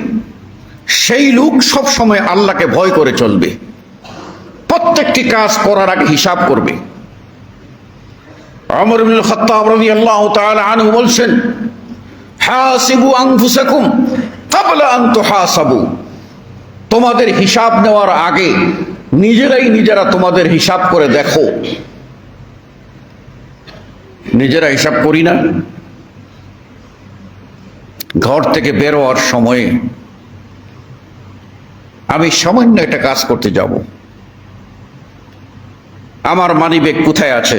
A: সেই লোক সব সময় আল্লাহকে ভয় করে চলবে, প্রত্যেকটি কাজ করার আগে হিসাব করবে। ওমর ইবনুল খাত্তাব রাদিয়াল্লাহু তাআলা আনহু বলছেন, হাসিবু আনফুসাকুম ক্বাবলা আন তুহাসাবু। তোমাদের হিসাব নেওয়ার আগে নিজেরা তোমাদের হিসাব করে দেখো। নিজেরা হিসাব করি না। ঘর থেকে বের হওয়ার সময়ে আমি সামান্য একটা কাজ করতে যাব, আমার মানিব্যাগ কোথায় আছে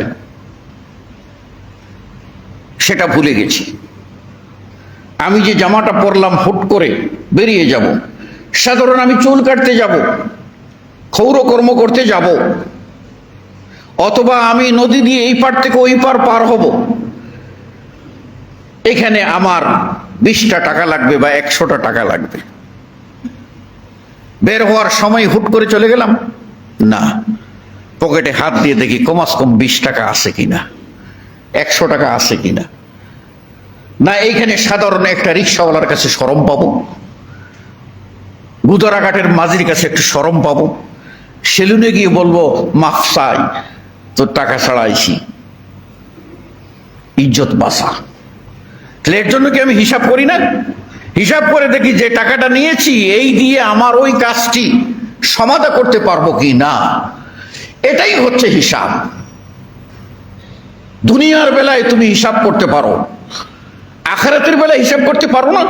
A: সেটা ভুলে গেছি। আমি যে জামাটা পরলাম হুট করে বেরিয়ে যাব, সাধারণ আমি চুল কাটতে যাব, ক্ষৌরকর্ম করতে যাব, অথবা আমি নদী দিয়ে এই পার থেকে ওই পার হব, এখানে আমার 20টা টাকা লাগবে বা 100টা টাকা লাগবে। বের হওয়ার সময় হুট করে চলে গেলাম না, পকেটে হাত দিয়ে দেখি কমাস কম 20 টাকা আছে কিনা, 100 টাকা আছে কিনা। না এইখানে সাধারণ একটা রিক্সাওয়ালার কাছে শরম পাবো, গুদারাঘাটের মাঝির কাছে একটু শরম পাবো, সেলুনে গিয়ে বলবো মাফ চাই তোর টাকা ছাড়াইছি, ইজ্জত বাঁচা। তাহলে এর জন্য কি আমি হিসাব করি না? হিসাব করে দেখি যে টাকাটা নিয়েছি এই দিয়ে আমার ওই কাজটি সমাধা করতে পারবো কি না। এটাই হচ্ছে হিসাব। দুনিয়ার বেলায় তুমি হিসাব করতে পারো, আখিরাতের বেলায় হিসাব করতে পারো না।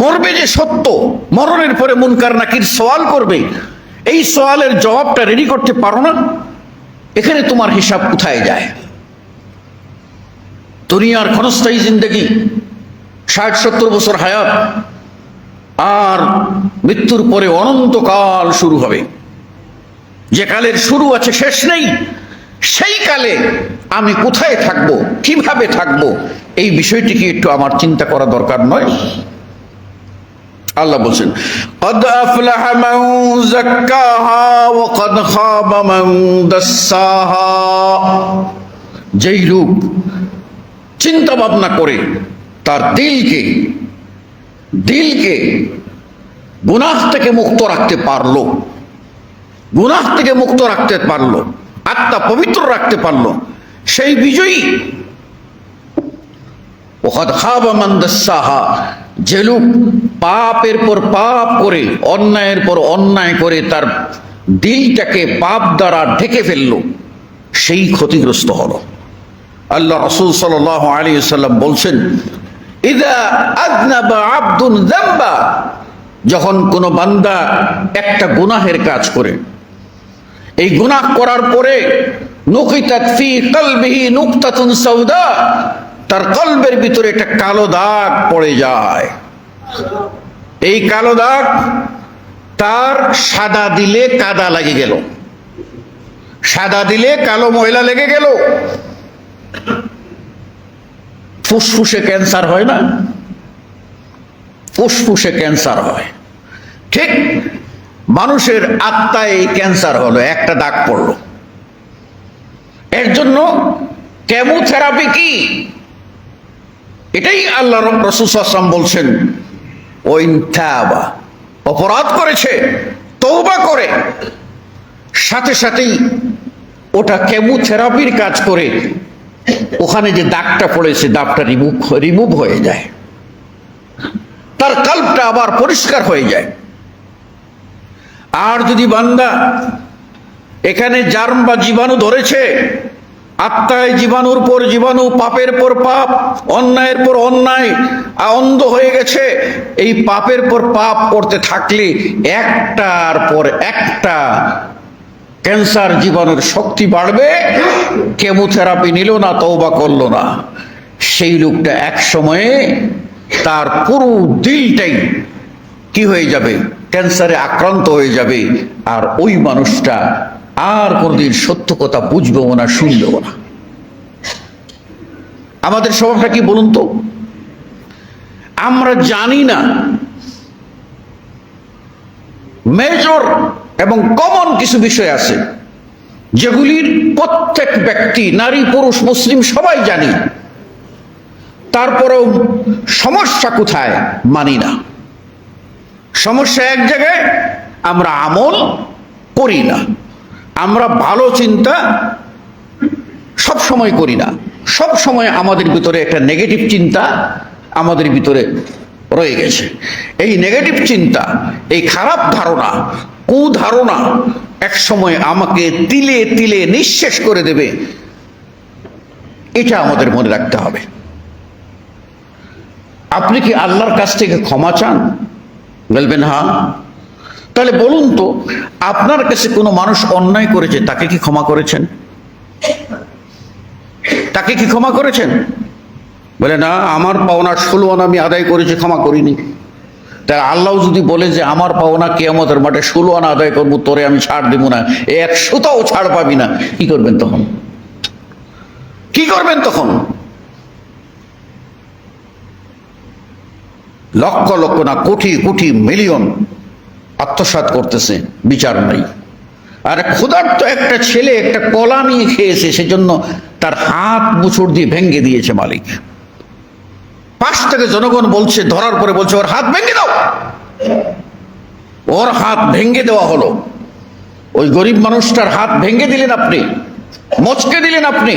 A: মরবে যে সত্য, মরণের পরে মুনকার নাকির সওয়াল করবে, এই সওয়ালের জবাবটা রেডি করতে পারো না। এখানে তোমার হিসাব কোথায় যায়? দুনিয়ার ক্ষণস্থায়ী জিন্দেগি, 60-70 বছর হায়াত, আর মৃত্যুর পরে অনন্তকাল শুরু হবে। যে কালের শুরু আছে শেষ নেই, সেই কালে আমি কোথায় থাকবো, কিভাবে থাকবো, এই বিষয়টিকে একটু আমার চিন্তা করা দরকার নয়? আল্লাহ বলছেন, قد أفلح من زكاها وقد خاب من دساها। যেই লোক চিন্তা ভাবনা করে তার দিলকে গুনাহ থেকে মুক্ত রাখতে পারলো, গুনাহ থেকে মুক্ত রাখতে পারলো, আত্মা পবিত্র রাখতে পারলো, সেই বিজয়ী। ওয়াকাদ খাবা মান দাসসাহা। যে লোক পাপের পর পাপ করে, অন্যায়ের পর অন্যায় করে তার দিলটাকে পাপ দ্বারা ঢেকে ফেললো, সেই ক্ষতিগ্রস্ত হলো। আল্লাহ রাসূল সাল্লাল্লাহু আলাইহি ওয়াসাল্লাম বলছেন, ইযা আযনাবা আবদুন যামবা, যখন কোনো বান্দা একটা গুনাহের কাজ করে, এই গুনাহ করার পরে নুকিতাত ফি কলবিহি নুকতাতুন সাউদা, তার কলবের ভিতরে একটা কালো দাগ পড়ে যায়। এই কালো দাগ তার সাদা দিলে কাদা লেগে গেল, সাদা দিলে কালো ময়লা লেগে গেল। ফুসফুসে ক্যান্সার হয় না? ফুসফুসে ক্যান্সার হয়, ঠিক মানুষের আত্মায় ক্যান্সার হলো, একটা দাগ পড়লো। এর জন্য কেমোথেরাপি কি? এটাই আল্লাহ রাসূল সাল্লাল্লাহু আলাইহি ওয়াসাল্লাম বলছেন, ওয়াইন তাবা, অপরাধ করেছে, তওবা করে সাথে সাথেই ওটা কেমোথেরাপির কাজ করে, ওখানে যে দাগটা পড়েছে দাগটা রিমুভ হয়ে যায়, তার কলবটা আবার পরিষ্কার হয়ে যায়। আর যদি বান্দা এখানে জার্ম বা জীবাণু ধরেছে, আত্মায় জীবাণুর পর জীবাণু, পাপের পর পাপ, অন্যায়ের পর অন্যায়, অন্ধ হয়ে গেছে, এই পাপের পর পাপ করতে থাকলে একটার পর একটা ক্যান্সার জীবাণুর শক্তি বাড়বে। কেমোথেরাপি নিল না, তওবা করলো না, সেই লোকটা এক সময়ে তার পুরো দিলটাই কি হয়ে যাবে, ক্যান্সারে আক্রান্ত হয়ে যাবে। আর ওই মানুষটা আর কোনদিন সত্য কথা বুঝবেও না, শুনবেও না। আমাদের স্বভাবটা কি বলুন তো? আমরা জানি না মেজর এবং কমন কিছু বিষয় আছে যেগুলির প্রত্যেক ব্যক্তি, নারী পুরুষ মুসলিম সবাই জানি, তারপরেও সমস্যা কোথায় মানি না। সমস্যা এক জায়গায়, আমরা আমল করি না, আমরা ভালো চিন্তা সব সময় করি না। সব সময় আমাদের ভিতরে একটা নেগেটিভ চিন্তা আমাদের ভিতরে রয়ে গেছে। এই নেগেটিভ চিন্তা, এই খারাপ ধারণা, কুধারণা এক সময় আমাকে তিলে তিলে নিঃশেষ করে দেবে। এটা আমাদের মনে রাখতে হবে। আপনি কি আল্লাহর কাছ থেকে ক্ষমা চান? বলবেন হ্যাঁ। তাহলে বলুন তো, আপনার কাছে কোনো মানুষ অন্যায় করেছে, তাকে কি ক্ষমা করেছেন? তাকে কি ক্ষমা করেছেন? বলে না, আমার পাওনা 16 আনা আমি আদায় করেছি, ক্ষমা করিনি। তাই আল্লাহ যদি বলে যে আমার পাওনা কিয়ামতের মাঠে 16 আনা আদায় করবো, তোরে আমি ছাড় দেবো না, 100টাও ছাড় পাবি না, কি করবেন তখন? কি করবেন তখন? লক্ষ লক্ষ না কোটি কোটি মিলিয়ন আত্মসাৎ করতেছে, বিচার নাই। আর ক্ষুধার্ত একটা ছেলে একটা কলা নিয়ে খেয়েছে, সেজন্য তার হাত মুচড় দিয়ে ভেঙে দিয়েছে মালিক। পাশ থেকে জনগণ বলছে, ধরার পরে বলছে ওর হাত ভেঙে দাও। ওর হাত ভেঙে দেওয়া হলো। ওই গরিব মানুষটার হাত ভেঙে দিলেন আপনি, মচকে দিলেন আপনি।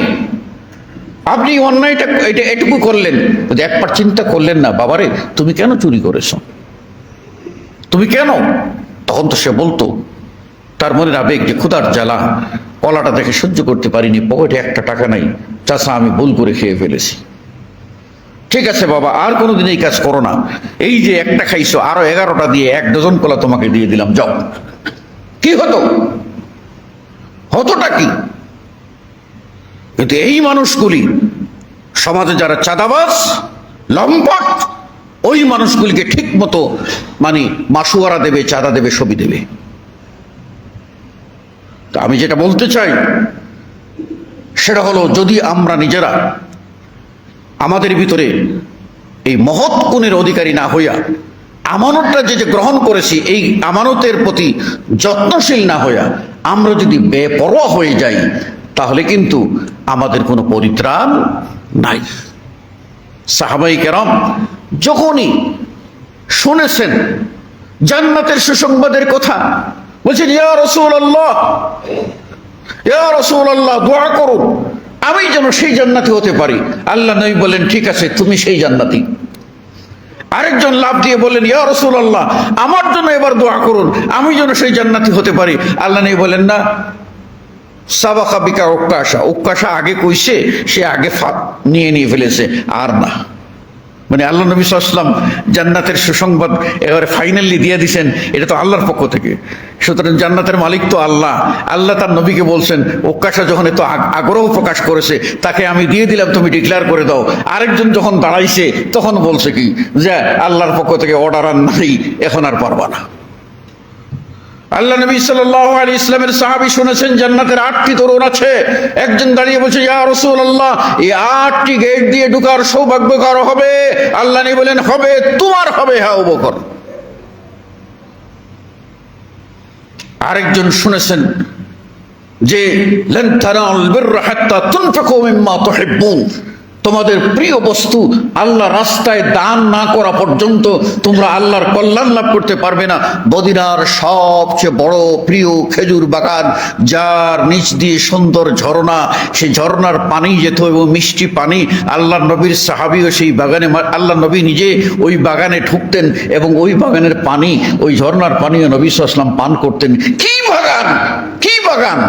A: আপনি অন্যায়টা এটা এটুকু করলেন, একবার চিন্তা করলেন না, বাবারে তুমি কেন চুরি করেছো, তুমি কেন? তখন তো সে বলতো, তার মনের আবেগ যে ক্ষুধার জ্বালা, কলাটা দেখে সহ্য করতে পারিনি, পকেটে 1 টাকা নাই, চাচা আমি ভুল করে খেয়ে ফেলেছি। ঠিক আছে বাবা, আর কোনোদিন এই কাজ করো না। এই যে একটা খাইছো, আরো 11টা দিয়ে 1 ডজন কলা তোমাকে দিয়ে দিলাম, যাও। কি হতো? হতোটা কি? কিন্তু এই মানুষগুলি সমাজে যারা চাঁদাবাজ, লম্পট, ওই মানুষগুলিকে ঠিক মতো মানে মাসুয়ারা দেবে, চাঁদা দেবে, সবই দেবে। তো আমি যেটা বলতে চাই সেটা হলো, যদি আমরা নিজেরা আমাদের ভিতরে এই মহৎ গুণের অধিকারী না হইয়া, আমানতটা যে গ্রহণ করেছি, এই আমানতের প্রতি যত্নশীল না হইয়া আমরা যদি বেপরোয়া হয়ে যাই, তাহলে কিন্তু আমাদের কোনো পরিত্রাণ নাই। সাহাবায়ে কেরাম যখনই শুনেছেন জান্নাতের সুসংবাদের কথা, বলছেন ইয়া রাসূলুল্লাহ, ইয়া রাসূলুল্লাহ, দোয়া করুন আমি যেন সেই জান্নাতি হতে পারি। আল্লাহ নবী বলেন, ঠিক আছে, তুমি সেই জান্নাতি। আরেকজন লাভ দিয়ে বললেন, ইয়া রাসূলুল্লাহ, আমার জন্য এবার দোয়া করুন, আমি যেন সেই জান্নাতি হতে পারি। আল্লাহ নবী বলেন, না, সাবাকা বিকা উক্কাশা, উক্কাশা আগে কইছে, সে আগে নিয়ে ফেলেছে, আর না। মানে আল্লাহ নবী সাল্লাল্লাহু আলাইহি ওয়াসাল্লাম জান্নাতের সুসংবাদ এবারে ফাইনালি দিয়ে দিয়েছেন, এটা তো আল্লাহর পক্ষ থেকে। সুতরাং জান্নাতের মালিক তো আল্লাহ। আল্লাহ তার নবীকে বলছেন, উক্কাশা যখন এত আগ্রহ প্রকাশ করেছে, তাকে আমি দিয়ে দিলাম, তুমি ডিক্লেয়ার করে দাও। আরেকজন যখন দাঁড়াইছে, তখন বলছে কি যে আল্লাহর পক্ষ থেকে অর্ডার আর নাই, এখন আর পারবা না। আল্লাহ নবী সাল্লাল্লাহু আলাইহি ইসলামের সাহাবী শুনেছেন জান্নাতের 8টি তরুণ আছে। একজন দাঁড়িয়ে বলছে, ইয়া রাসূলুল্লাহ, এই 8টি গেট দিয়ে ঢোকার সৌভাগ্য কার হবে? আল্লাহ নবী বলেন, হবে, তোমার হবে, হ্যাঁ আবু বকর। আরেকজন শুনেছেন যে লান তানালুল বিররা হাত্তা তুনফিকু মিম্মা তুহিব্বুন, তোমাদের প্রিয় বস্তু আল্লাহর রাস্তায় দান না করা পর্যন্ত তোমরা আল্লাহর কল্যাণ লাভ করতে পারবে না। মদিনার সবচেয়ে বড় প্রিয় খেজুর বাগান, যার নিচ দিয়ে সুন্দর ঝর্ণা, সেই ঝর্ণার পানি যেত এবং মিষ্টি পানি। আল্লাহর নবীর সাহাবীও সেই বাগানে, আল্লাহ নবী নিজে ওই বাগানে ঢুকতেন এবং ওই বাগানের পানি, ওই ঝর্ণার পানিও নবী সাল্লাল্লাহু আলাইহি ওয়াসাল্লাম পান করতেন। কি বাগান, কি বাগান!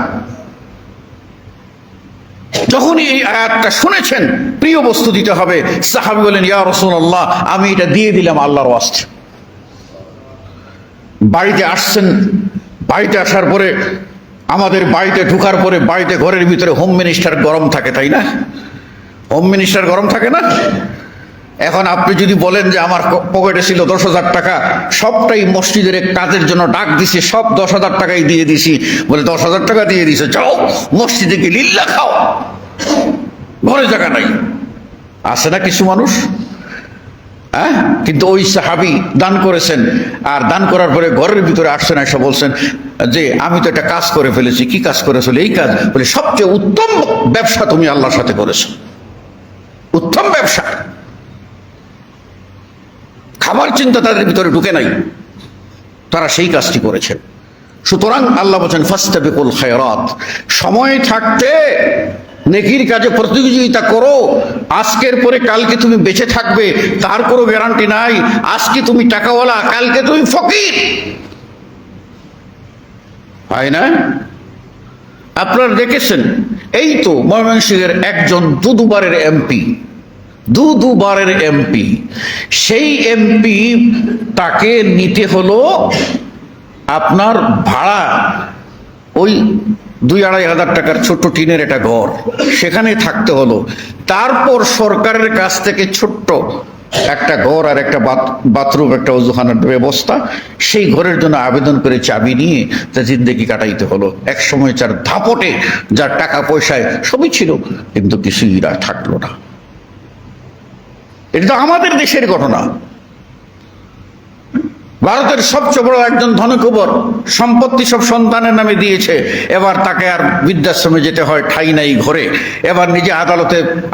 A: যখনই এই আয়াতটা শুনেছেন, প্রিয় বস্তু দিতে হবে, সাহাবী বলেন, ইয়া রাসূলুল্লাহ, আমি এটা দিয়ে দিলাম আল্লাহর ওয়াস্তে। বাড়িতে আসছেন, বাড়িতে আসার পরে, আমাদের বাড়িতে ঢোকার পরে বাড়িতে ঘরের ভিতরে হোম মিনিস্টার গরম থাকে, তাই না? হোম মিনিস্টার গরম থাকে না? এখন আপনি যদি বলেন যে আমার পকেটে ছিল 10,000 টাকা, সবটাই মসজিদের কাজের জন্য ডাক দিছি, সব 10,000 টাকাই দিয়ে দিছি, বলে 10,000 টাকা দিয়ে দিছে, যাও মসজিদে গিয়ে লিল্লাহ খাও, ঘরে জায়গা নাই। আছে না কিছু মানুষ? হ্যাঁ, কিন্তু ওই সাহাবী দান করেছেন, আর দান করার পরে ঘরের ভিতরে আসছেন, এসে বলছেন যে আমি তো একটা কাজ করে ফেলেছি। কি কাজ করেছো? এই কাজ বলে, সবচেয়ে উত্তম ব্যবসা তুমি আল্লাহর সাথে করেছো, উত্তম ব্যবসা। খাবার চিন্তা তাদের ভিতরে ঢুকে নাই, তারা সেই কাজটি করেছেন। সুতরাং আল্লাহ বলেন ফাস্তাবিকুল খায়রাত, সময় থাকতে নেকির কাজে প্রতিযোগিতা করো। আজকের পরে কালকে তুমি বেঁচে থাকবে তার কোনো গ্যারান্টি নাই। আজকে তুমি টাকাওয়ালা, কালকে তুমি ফকির, হয় না? আপনারা দেখেছেন, এই তো ময়মনসিংহের একজন দুবারের এমপি, দুবারের এমপি, সেই এমপি তাকে নিতে হলো আপনার ভাড়া ওই 2-2.5 হাজার টাকার ছোট্ট টিনের একটা ঘর, সেখানে থাকতে হলো। তারপর সরকারের কাছ থেকে ছোট্ট একটা ঘর আর একটা বাথরুম, একটা ওযুখানার ব্যবস্থা, সেই ঘরের জন্য আবেদন করে চাবি নিয়ে তার জিন্দেগি কাটাইতে হলো। এক সময় যার ধাপটে, যার টাকা পয়সায় সবই ছিল, কিন্তু কিছুই থাকলো না। এটা তো আমাদের দেশের ঘটনা। ভারতের সবচেয়ে বড় একজন ধনকুবর সম্পত্তি সব সন্তানের নামে দিয়েছে, এবার তাকে আর বৃদ্ধাশ্রমে যেতে হয়, ঠাই নাই ঘরে। এবার নিজে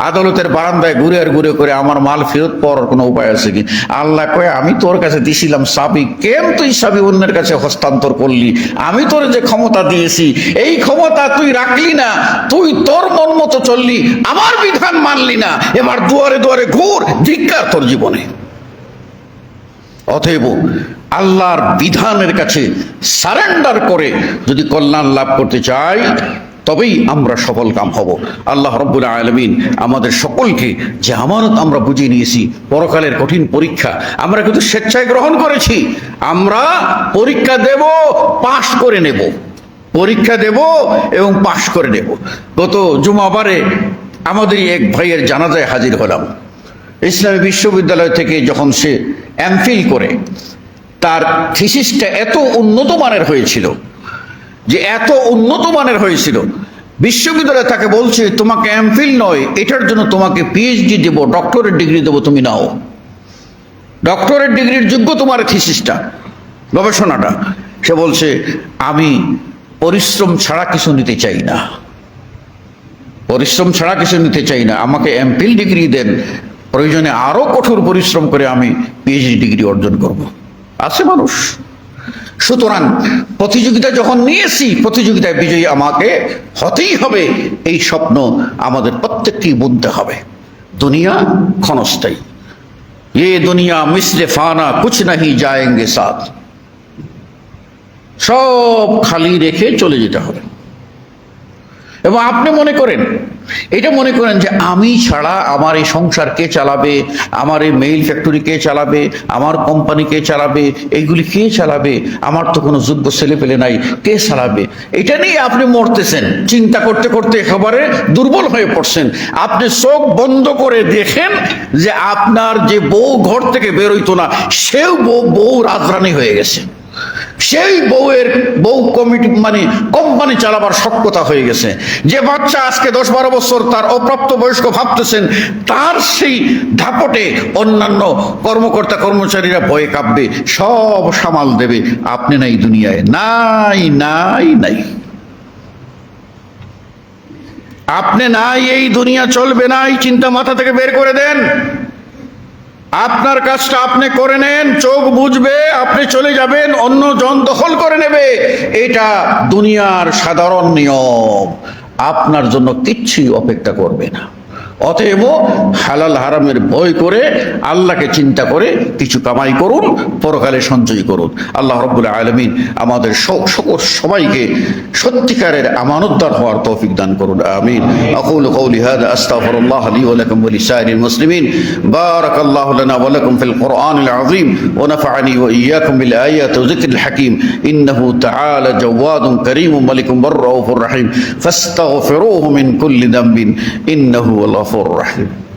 A: আদালতের বারান্দায় ঘুরে আর ঘুরে করে আমার মাল ফেরত পাওয়ার কোনো উপায় আছে কি? আল্লাহ কয়ে, আমি তোর কাছে দিছিলাম চাবি, কেন তুই চাবি অন্যের কাছে হস্তান্তর করলি? আমি তোর যে ক্ষমতা দিয়েছি, এই ক্ষমতা তুই রাখলি না, তুই তোর মন মতো চললি, আমার বিধান মানলি না। এবার দুয়ারে দুয়ারে ঘুর, ধিক্কার তোর জীবনে। অতএব আল্লাহর বিধানের কাছে সারেন্ডার করে যদি কল্যাণ লাভ করতে চাই, তবেই আমরা সফল কাম হব। আল্লাহ রাব্বুল আলামিন আমাদের সকলকে যে আমানত আমরা বুঝিয়ে নিয়েছি, পরকালের কঠিন পরীক্ষা আমরা কিন্তু স্বেচ্ছায় গ্রহণ করেছি। আমরা পরীক্ষা দেব, পাশ করে নেব, পরীক্ষা দেব এবং পাশ করে নেব। গত জুমাবারে আমাদের এক ভাইয়ের জানাজায় হাজির হলাম। ইসলামী বিশ্ববিদ্যালয় থেকে যখন সে এমফিল করে, তার থিসিসটা এত উন্নত মানের হয়েছিল, যে এত উন্নত মানের হয়েছিল, বিশ্ববিদ্যালয় তাকে বলছে তোমাকে এমফিল নয়, এটার জন্য তোমাকে পিএইচডি দেব, ডক্টরেট ডিগ্রি দেবো, তুমি নাও। ডক্টরেট ডিগ্রির যোগ্য তোমার থিসিসটা, গবেষণাটা। সে বলছে আমি পরিশ্রম ছাড়া কিছু নিতে চাই না, পরিশ্রম ছাড়া কিছু নিতে চাই না, আমাকে এমফিল ডিগ্রি দেন, প্রয়োজনে আরো কঠোর পরিশ্রম করে আমি পিএইচডি ডিগ্রি অর্জন করব। আছে মানুষ। সুতরাং প্রতিযোগিতা যখন নিয়েছি, প্রতিযোগিতায় বিজয়ী আমাকে হতেই হবে, এই স্বপ্ন আমাদের প্রত্যেককেই বুনতে হবে। দুনিয়া ক্ষণস্থায়ী, ये दुनिया मिस्र फाना कुछ नहीं जाएंगे साथ, সব খালি রেখে চলে যেতে হবে। এবং আপনি মনে করেন, এটা মনে করেন যে আমি ছাড়া আমার এই সংসার কে চালাবে, আমার এই মেইল ফ্যাক্টরি কে চালাবে, আমার কোম্পানি কে চালাবে, এইগুলি কে চালাবে, আমার তো কোনো যোগ্য ছেলে পেলে নাই, কে চালাবে? এটা নিয়ে আপনি মরতেছেন, চিন্তা করতে করতে একেবারে দুর্বল হয়ে পড়ছেন। আপনি চোখ বন্ধ করে দেখেন যে আপনার যে বউ ঘর থেকে বেরোইতো না, সেও বউ রাজরানী হয়ে গেছে, সেই বউ কমিটি মানে কোম্পানি চালাবার সক্ষমতা হয়ে গেছে। যে বাচ্চা আজকে 10-12 বছর তার অপ্রাপ্ত বয়স্ক ভাবতেছেন, তার সেই ধাপটে অন্যান্য কর্মকর্তা কর্মচারীরা ভয়ে কাঁপবে, সব সামাল দেবে। আপনি নাই দুনিয়ায়, নাই নাই নাই, আপনি নাই, এই দুনিয়া চলবে না। এই চিন্তা মাথা থেকে বের করে দেন। আপনার কাজটা আপনি করে নেন, চোখ বুঝবে, আপনি চলে যাবেন, অন্য জন দখল করে নেবে। এটা দুনিয়ার সাধারণ নিয়ম, আপনার জন্য কিচ্ছুই অপেক্ষা করবে না। অতএব হালাল হারামের ভয় করে, আল্লাহকে চিন্তা করে কিছু কামাই করুন, পরকালে সঞ্চয় করুন। আল্লাহ রাব্বুল আলামিন আমাদের সবাইকে সত্যিকারের আমানতদার হওয়ার তৌফিক দান করুন। আমিন। আকুলু কওলি হাযা আস্তাগফিরুল্লাহ লি ওয়া লাকুম ওয়া লিসাইরিল মুসলিমিন। বারাকাল্লাহু লানা ওয়া লাকুম ফিল কুরআনিল আযীম ওয়া নাফা'নি ওয়া ইয়্যাকুম বিল আয়াতি ওয়া যিকরিল হাকীম। ইন্নাহু তাআলা জাওয়াদুন কারীমুন মালিকুম রাউফুর রহিম। ফাস্তাগফিরুহু মিন কুল্লি যামবিন ইন্নাহু الرحيم